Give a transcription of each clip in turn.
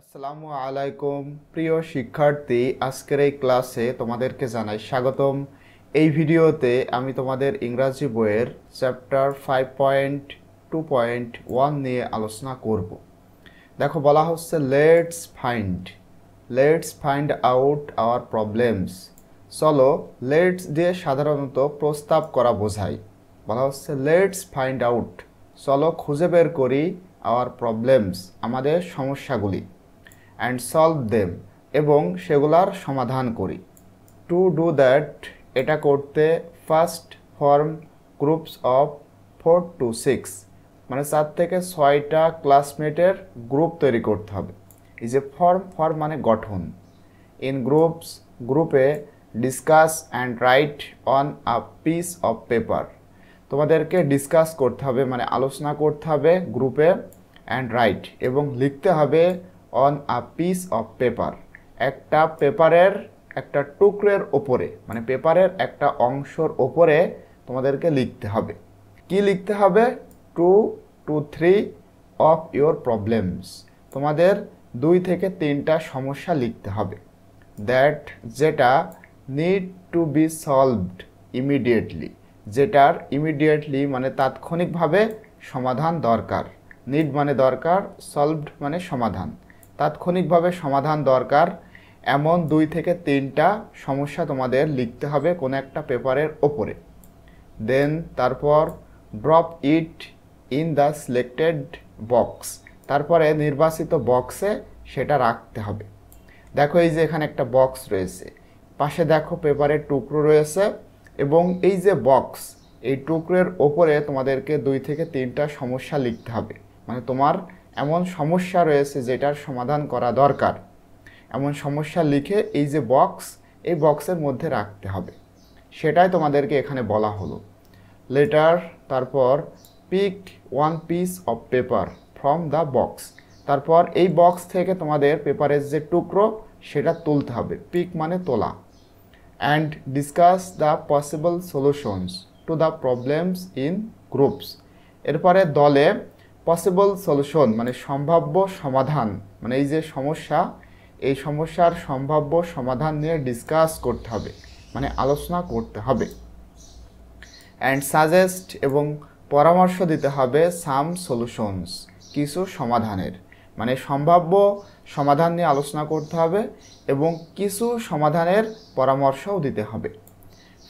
আসসালামু আলাইকুম প্রিয় শিক্ষার্থী, আজকের এই ক্লাসে তোমাদেরকে জানাই স্বাগতম। এই ভিডিওতে আমি তোমাদের ইংরাজি বইয়ের চ্যাপ্টার 5.2.1 নিয়ে আলোচনা করব। দেখো, বলা হচ্ছে let's find out hour problems. চলো, লেটস দিয়ে সাধারণত প্রস্তাব করা বোঝায়। বলা হচ্ছে লেটস ফাইন্ড আউট, চলো খুঁজে বের করি আওয়ার প্রবলেমস, আমাদের সমস্যাগুলি, অ্যান্ড সলভ দেম, এবং সেগুলার সমাধান করি। টু ডু দ্যাট, এটা করতে first form groups of 4 to 6, মানে 4 থেকে 6টা ক্লাসমেটের গ্রুপ তৈরি করতে হবে। এই যে ফর্ম মানে গঠন। ইন গ্রুপে discuss and right on a piece of paper, তোমাদেরকে ডিসকাস করতে হবে মানে আলোচনা করতে হবে গ্রুপে, অ্যান্ড রাইট এবং লিখতে হবে on a piece of paper, একটা পেপারের একটা টুকরের ওপরে, মানে পেপারের একটা অংশের ওপরে তোমাদেরকে লিখতে হবে। কি লিখতে হবে? 2 to 3 অফ ইয়োর প্রবলেমস, তোমাদের 2 থেকে 3টা সমস্যা লিখতে হবে। দ্যাট, যেটা need to be solved immediately, যেটার ইমিডিয়েটলি মানে তাৎক্ষণিকভাবে সমাধান দরকার। নিড মানে দরকার, সলভড মানে সমাধান, তাৎক্ষণিকভাবে সমাধান দরকার এমন 2 থেকে 3টা সমস্যা তোমাদের লিখতে হবে কোনো একটা পেপারের ওপরে। দেন তারপর drop it in the selected box, তারপরে নির্বাচিত বক্সে সেটা রাখতে হবে। দেখো, এই যে এখানে একটা বক্স রয়েছে, পাশে দেখো পেপারের টুকরো রয়েছে, এবং এই যে বক্স, এই টুকরোর ওপরে তোমাদেরকে 2 থেকে 3টা সমস্যা লিখতে হবে। মানে তোমার এমন সমস্যা রয়েছে যেটার সমাধান করা দরকার, এমন সমস্যা লিখে এই যে বক্স, এই বক্সের মধ্যে রাখতে হবে। সেটাই তোমাদেরকে এখানে বলা হলো। লেটার, তারপর pick one piece of paper from the box, তারপর এই বক্স থেকে তোমাদের পেপারের যে টুকরো সেটা তুলতে হবে। পিক মানে তোলা। And discuss the possible solutions to the problems in groups, এরপরে দলে পসিবল সলিউশন মানে সম্ভাব্য সমাধান, মানে এই যে সমস্যা, এই সমস্যার সম্ভাব্য সমাধান নিয়ে ডিসকাস করতে হবে, মানে আলোচনা করতে হবে। অ্যান্ড সাজেস্ট, এবং পরামর্শ দিতে হবে সাম সলিউশনস, কিছু সমাধানের, মানে সম্ভাব্য সমাধান নিয়ে আলোচনা করতে হবে এবং কিছু সমাধানের পরামর্শও দিতে হবে।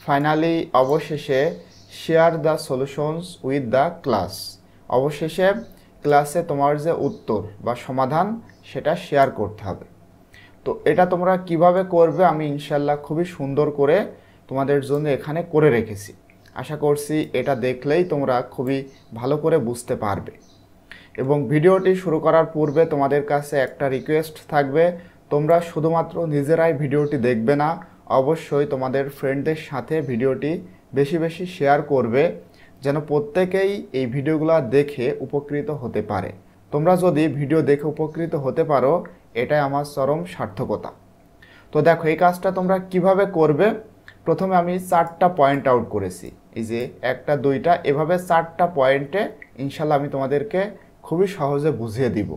ফাইনালি, অবশেষে share the solutions with the class, অবশেষে ক্লাসে তোমার যে উত্তর বা সমাধান সেটা শেয়ার করতে হবে। তো এটা তোমরা কিভাবে করবে আমি ইনশাল্লাহ খুবই সুন্দর করে তোমাদের জন্য এখানে করে রেখেছি। আশা করছি এটা দেখলেই তোমরা খুবই ভালো করে বুঝতে পারবে। এবং ভিডিওটি শুরু করার পূর্বে তোমাদের কাছে একটা রিকোয়েস্ট থাকবে, তোমরা শুধুমাত্র নিজেরাই ভিডিওটি দেখবে না, অবশ্যই তোমাদের ফ্রেন্ডদের সাথে ভিডিওটি বেশি বেশি শেয়ার করবে, যেন প্রত্যেকেই এই ভিডিওগুলো দেখে উপকৃত হতে পারে। তোমরা যদি ভিডিও দেখে উপকৃত হতে পারো, এটাই আমার চরম সার্থকতা। তো দেখো, এই কাজটা তোমরা কিভাবে করবে। প্রথমে আমি 4টা পয়েন্ট আউট করেছি, এই যে 1টা 2টা, এভাবে 4টা পয়েন্টে ইনশাল্লাহ আমি তোমাদেরকে খুবই সহজে বুঝিয়ে দিব।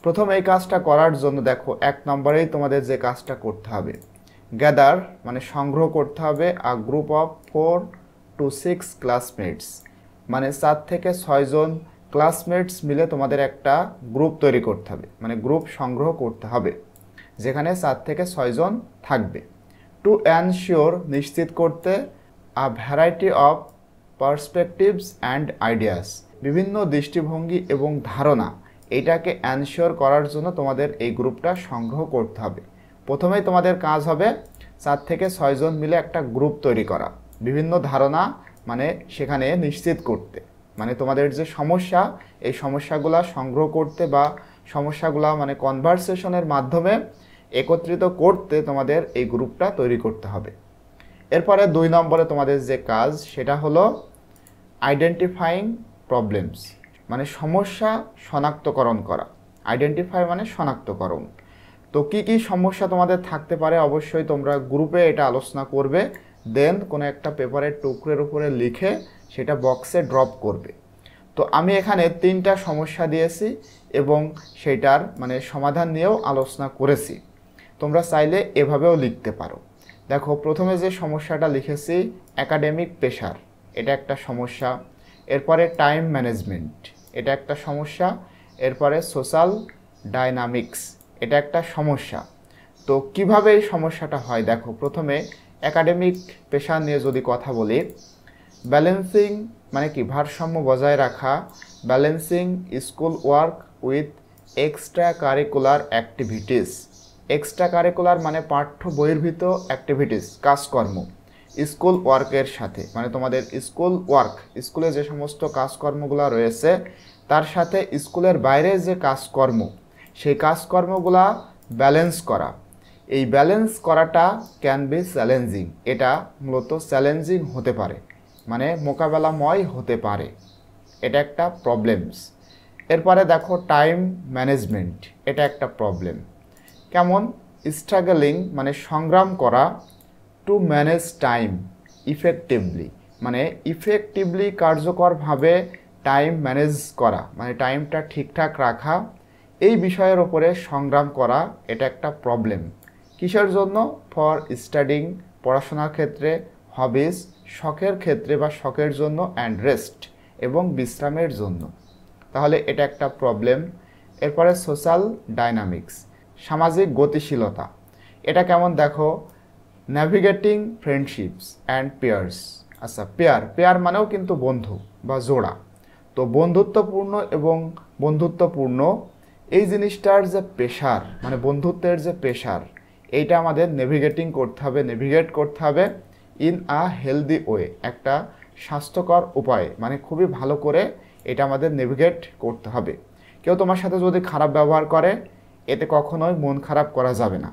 প্রথম এই কাজটা করার জন্য দেখো, 1 নম্বরেই তোমাদের যে কাজটা করতে হবে, গ্যাদার মানে সংগ্রহ করতে হবে আ গ্রুপ অফ 4 to 6 ক্লাসমেটস, মানে 4 থেকে 6 জন ক্লাসমেটস মিলে তোমাদের একটা গ্রুপ তৈরি করতে হবে, মানে গ্রুপ সংগ্রহ করতে হবে যেখানে 4 থেকে 6 জন থাকবে। টু এনশিওর নিশ্চিত করতে আ variety of perspectives and ideas, বিভিন্ন দৃষ্টিভঙ্গি এবং ধারণা, এইটাকে এনশিওর করার জন্য তোমাদের এই গ্রুপটা সংগ্রহ করতে হবে। প্রথমেই তোমাদের কাজ হবে 4 থেকে 6 জন মিলে একটা গ্রুপ তৈরি করা, বিভিন্ন ধারণা মানে সেখানে নিশ্চিত করতে, মানে তোমাদের যে সমস্যা, এই সমস্যাগুলো সংগ্রহ করতে বা সমস্যাগুলো মানে কনভারসেশনের মাধ্যমে একত্রিত করতে তোমাদের এই গ্রুপটা তৈরি করতে হবে। এরপরে 2 নম্বরে তোমাদের যে কাজ সেটা হলো আইডেন্টিফাইং প্রবলেমস, মানে সমস্যা শনাক্তকরণ করা। আইডেন্টিফাই মানে শনাক্তকরণ। তো কি কি সমস্যা তোমাদের থাকতে পারে অবশ্যই তোমরা গ্রুপে এটা আলোচনা করবে, দেন কোনো একটা পেপারের টুকরের উপরে লিখে সেটা বক্সে ড্রপ করবে। তো আমি এখানে 3টা সমস্যা দিয়েছি এবং সেটার মানে সমাধান নিয়েও আলোচনা করেছি। তোমরা চাইলে এভাবেও লিখতে পারো। দেখো প্রথমে যে সমস্যাটা লিখেছি একাডেমিক প্রেশার, এটা একটা সমস্যা। এরপরে টাইম ম্যানেজমেন্ট, এটা একটা সমস্যা। এরপরে সোশ্যাল ডাইনামিক্স, এটা একটা সমস্যা। তো কিভাবে এই সমস্যাটা হয় দেখো, প্রথমে একাডেমিক প্রেশার নিয়ে যদি কথা বলি, ব্যালেন্সিং মানে কি ভারসাম্য বজায় রাখা, balancing school work with extra curricular activities. Extra curricular মানে পাঠ্য বহির্ভূত অ্যাক্টিভিটিস, কাজকর্ম, স্কুল ওয়ার্কের সাথে মানে তোমাদের স্কুল ওয়ার্ক, স্কুলে যে সমস্ত কাজকর্মগুলো রয়েছে তার সাথে স্কুলের বাইরে যে কাজকর্ম, সেই কাজকর্মগুলা ব্যালেন্স করা। এই ব্যালেন্স করাটা ক্যান বি চ্যালেঞ্জিং, এটা মূলত চ্যালেঞ্জিং হতে পারে, মানে মোকাবেলাময় হতে পারে, এটা একটা প্রবলেমস। এরপরে দেখো টাইম ম্যানেজমেন্ট, এটা একটা প্রবলেম। কেমন? স্ট্রাগলিং মানে সংগ্রাম করা, টু ম্যানেজ টাইম ইফেক্টিভলি মানে ইফেক্টিভলি কার্যকরভাবে টাইম ম্যানেজ করা, মানে টাইমটা ঠিকঠাক রাখা, এই বিষয়ের ওপরে সংগ্রাম করা, এটা একটা প্রবলেম। কিসের জন্য? ফর স্টাডিং, পড়াশোনার ক্ষেত্রে, হবিস, শখের ক্ষেত্রে বা শখের জন্য, অ্যান্ড রেস্ট এবং বিশ্রামের জন্য। তাহলে এটা একটা প্রবলেম। এরপরে সোশ্যাল ডাইনামিক্স, সামাজিক গতিশীলতা, এটা কেমন দেখো, ন্যাভিগেটিং ফ্রেন্ডশিপস অ্যান্ড পেয়ার্স। আচ্ছা, পেয়ার মানেও কিন্তু বন্ধু বা জোড়া। তো বন্ধুত্বপূর্ণ এবং বন্ধুত্বপূর্ণ এই জিনিসটার যে পেশার মানে বন্ধুত্বের যে পেশার, এইটা আমাদের নেভিগেট করতে হবে ইন আ হেলদি ওয়ে, একটা স্বাস্থ্যকর উপায়ে, মানে খুবই ভালো করে এটা আমাদের নেভিগেট করতে হবে। কেউ তোমার সাথে যদি খারাপ ব্যবহার করে, এতে কখনোই মন খারাপ করা যাবে না,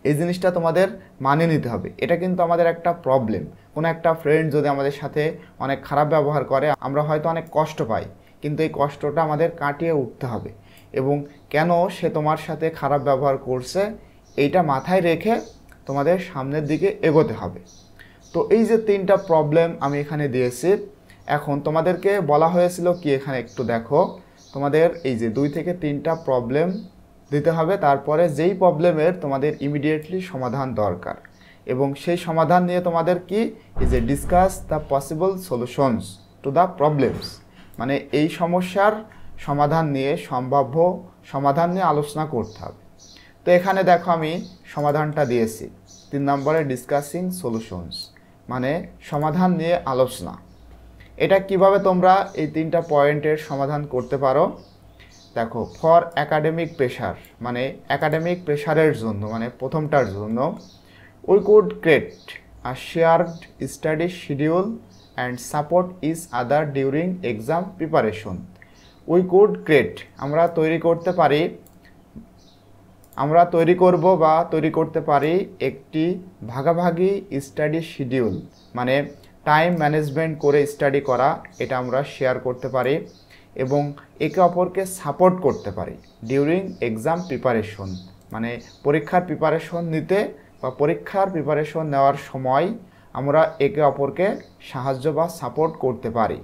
এই জিনিসটা তোমাদের মানিয়ে নিতে হবে। এটা কিন্তু আমাদের একটা প্রবলেম। কোনো একটা ফ্রেন্ড যদি আমাদের সাথে অনেক খারাপ ব্যবহার করে, আমরা হয়তো অনেক কষ্ট পাই, কিন্তু এই কষ্টটা আমাদের কাটিয়ে উঠতে হবে এবং কেন সে তোমার সাথে খারাপ ব্যবহার করছে এইটা মাথায় রেখে তোমাদের সামনের দিকে এগোতে হবে। তো এই যে 3টা প্রবলেম আমি এখানে দিয়েছি, এখন তোমাদেরকে বলা হয়েছিল কি, এখানে একটু দেখো, তোমাদের এই যে 2 থেকে 3টা প্রবলেম দিতে হবে, তারপরে যেই প্রবলেমের তোমাদের ইমিডিয়েটলি সমাধান দরকার এবং সেই সমাধান নিয়ে তোমাদের কি এই যে discuss the possible solutions to the problems, মানে এই সমস্যার সমাধান নিয়ে, সম্ভাব্য সমাধান নিয়ে আলোচনা করতে হবে। তো এখানে দেখো আমি সমাধানটা দিয়েছি 3 নম্বরে, ডিসকাসিং সলিউশনস মানে সমাধান নিয়ে আলোচনা। এটা কিভাবে তোমরা এই 3টা পয়েন্টের সমাধান করতে পারো দেখো, ফর একাডেমিক প্রেশার মানে একাডেমিক প্রেশারের জন্য, মানে প্রথমটার জন্য, we could create a shared study schedule and support each other during exam preparation. We could create আমরা তৈরি করতে পারি একটি ভাগাভাগি স্টাডি শিডিউল, মানে টাইম ম্যানেজমেন্ট করে স্টাডি করা, এটা আমরা শেয়ার করতে পারি এবং একে অপরকে সাপোর্ট করতে পারি ডিউরিং এক্সাম প্রিপারেশন, মানে পরীক্ষার প্রিপারেশন নিতে বা পরীক্ষার প্রিপারেশন নেওয়ার সময় আমরা একে অপরকে সাহায্য বা সাপোর্ট করতে পারি।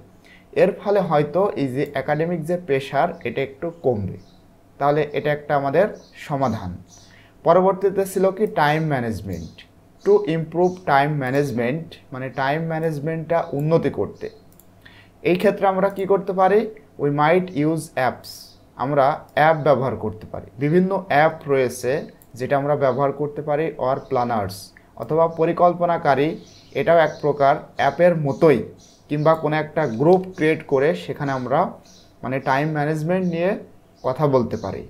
এর ফলে হয়তো এই যে একাডেমিক যে প্রেশার এটা একটু কমবে। তাহলে এটা একটা আমাদের সমাধান। পরবর্তীতে ছিল কি time management, to improve time management মানে টাইম ম্যানেজমেন্টটা উন্নতি করতে। এই ক্ষেত্রে আমরা কি করতে পারি, উই মাইট ইউজ অ্যাপস, আমরা অ্যাপ ব্যবহার করতে পারি। বিভিন্ন অ্যাপ রয়েছে যেটা আমরা ব্যবহার করতে পারি, অর প্ল্যানার্স অথবা পরিকল্পনাকারী, এটাও এক প্রকার অ্যাপের মতোই, কিংবা কোনো একটা গ্রুপ ক্রিয়েট করে সেখানে আমরা মানে টাইম ম্যানেজমেন্ট নিয়ে কথা বলতে পারি।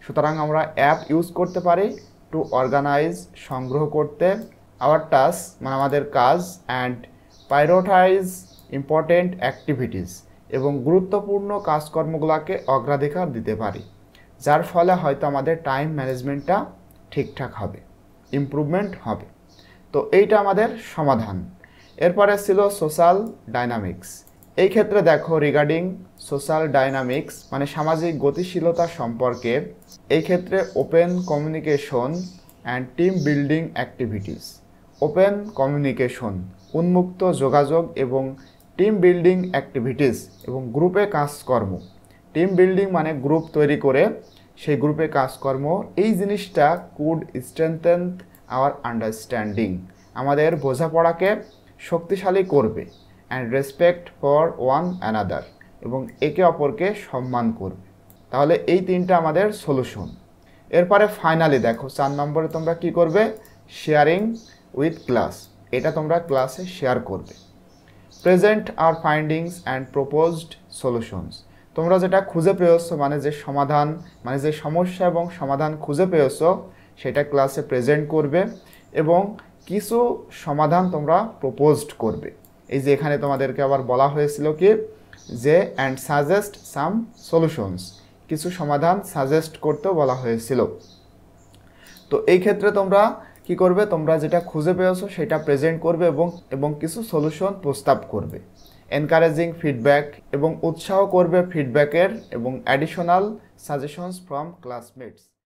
সুতরাং আমরা অ্যাপ ইউজ করতে পারি টু অর্গানাইজ সংগ্রহ করতে, আওয়ার টাস্ক মানে আমাদের কাজ, অ্যান্ড প্রায়োরিটাইজ ইম্পর্টেন্ট অ্যাক্টিভিটিস এবং গুরুত্বপূর্ণ কাজকর্মগুলোকে অগ্রাধিকার দিতে পারি, যার ফলে হয়তো আমাদের টাইম ম্যানেজমেন্টটা ঠিকঠাক হবে, ইমপ্রুভমেন্ট হবে। তো এইটা আমাদের সমাধান। এরপরে ছিল সোশ্যাল ডাইনামিক্স। এই ক্ষেত্রে দেখো, রিগার্ডিং সোশ্যাল ডাইনামিক্স মানে সামাজিক গতিশীলতা সম্পর্কে, এই ক্ষেত্রে open communication and team building activities. Open communication উন্মুক্ত যোগাযোগ এবং টিম বিল্ডিং অ্যাক্টিভিটিস এবং গ্রুপে কাজকর্ম। টিম বিল্ডিং মানে গ্রুপ তৈরি করে সেই গ্রুপে কাজকর্ম, এই জিনিসটা কুড স্ট্রেংথেন আওয়ার আন্ডারস্ট্যান্ডিং, আমাদের বোঝাপড়াকে শক্তিশালী করবে। And respect for one another, এবং একে অপরকে সম্মান করবে। তাহলে এই তিনটা আমাদের সলিউশন। এরপরে ফাইনালি দেখো 4 নম্বরে তোমরা কি করবে, শেয়ারিং উইথ ক্লাস, এটা তোমরা ক্লাসে শেয়ার করবে। Present hour findings and proposed solutions, তোমরা যেটা খুঁজে পেয়েছো মানে যে সমাধান, মানে যে সমস্যা এবং সমাধান খুঁজে পেয়েছো সেটা ক্লাসে প্রেজেন্ট করবে এবং কিছু সমাধান তোমরা প্রপোজড করবে। এই যে এখানে তোমাদেরকে আবার বলা হয়েছিল কি যে অ্যান্ড সাজেস্ট সাম সলিউশনস, কিছু সমাধান সাজেস্ট করতেও বলা হয়েছিল। তো এই ক্ষেত্রে তোমরা কি করবে, তোমরা যেটা খুঁজে পেয়েছো সেটা প্রেজেন্ট করবে এবং কিছু সলিউশন প্রস্তাব করবে। এনকারেজিং ফিডব্যাক, এবং উৎসাহ করবে ফিডব্যাকের এবং অ্যাডিশনাল সাজেশনস ফ্রম ক্লাসমেটস।